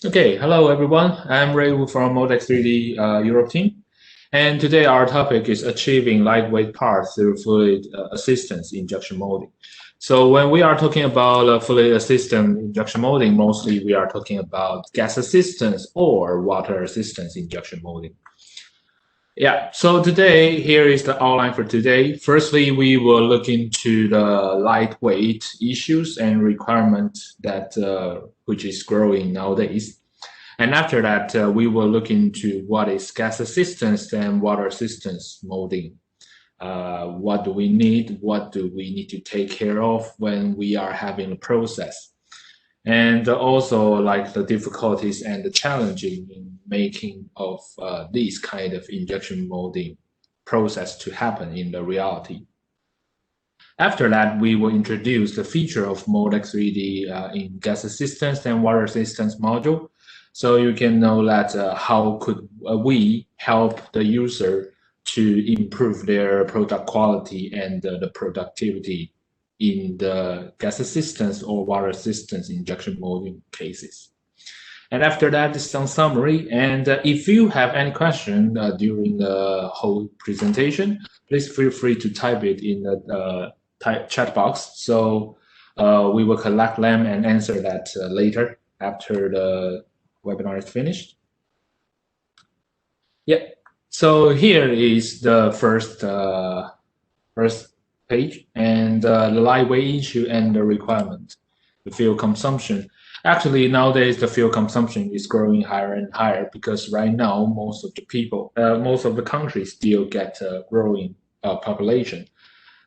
Okay, hello everyone. I'm Ray from Modex 3D Europe team, and today our topic is achieving lightweight parts through fluid assistance injection molding. So when we are talking about fluid assistance injection molding, mostly we are talking about gas assistance or water assistance injection molding. Yeah, so today, here is the outline for today. Firstly, we will look into the lightweight issues and requirements that which is growing nowadays. And after that, we will look into what is gas assistance and water assistance molding. What do we need? What do we need to take care of when we are having a process? And also like the difficulties and the challenging in making of this kind of injection molding process to happen in the reality. After that, we will introduce the feature of Modex 3D in gas assistance and water assistance module. So you can know that how could we help the user to improve their product quality and the productivity in the gas assistance or water assistance injection molding cases. And after that is some summary. And if you have any question during the whole presentation, please feel free to type it in the chat box. So we will collect them and answer that later after the webinar is finished. Yeah. So here is the first page and the lightweight issue and the requirement, the fuel consumption. Actually, nowadays the fuel consumption is growing higher and higher because right now most of the people, most of the countries still get a growing population.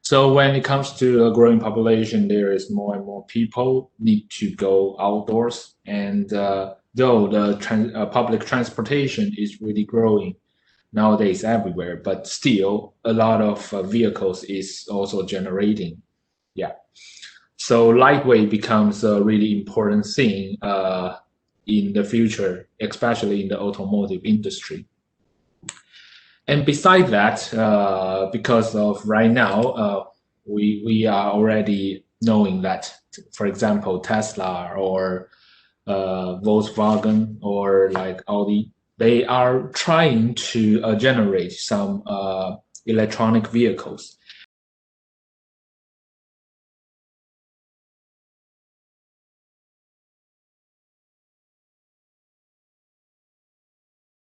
So when it comes to a growing population, there is more and more people need to go outdoors. And though the public transportation is really growing nowadays everywhere, but still a lot of vehicles is also generating. Yeah. So lightweight becomes a really important thing in the future, especially in the automotive industry. And beside that, because of right now, we are already knowing that, for example, Tesla or Volkswagen or like Audi, they are trying to generate some electronic vehicles.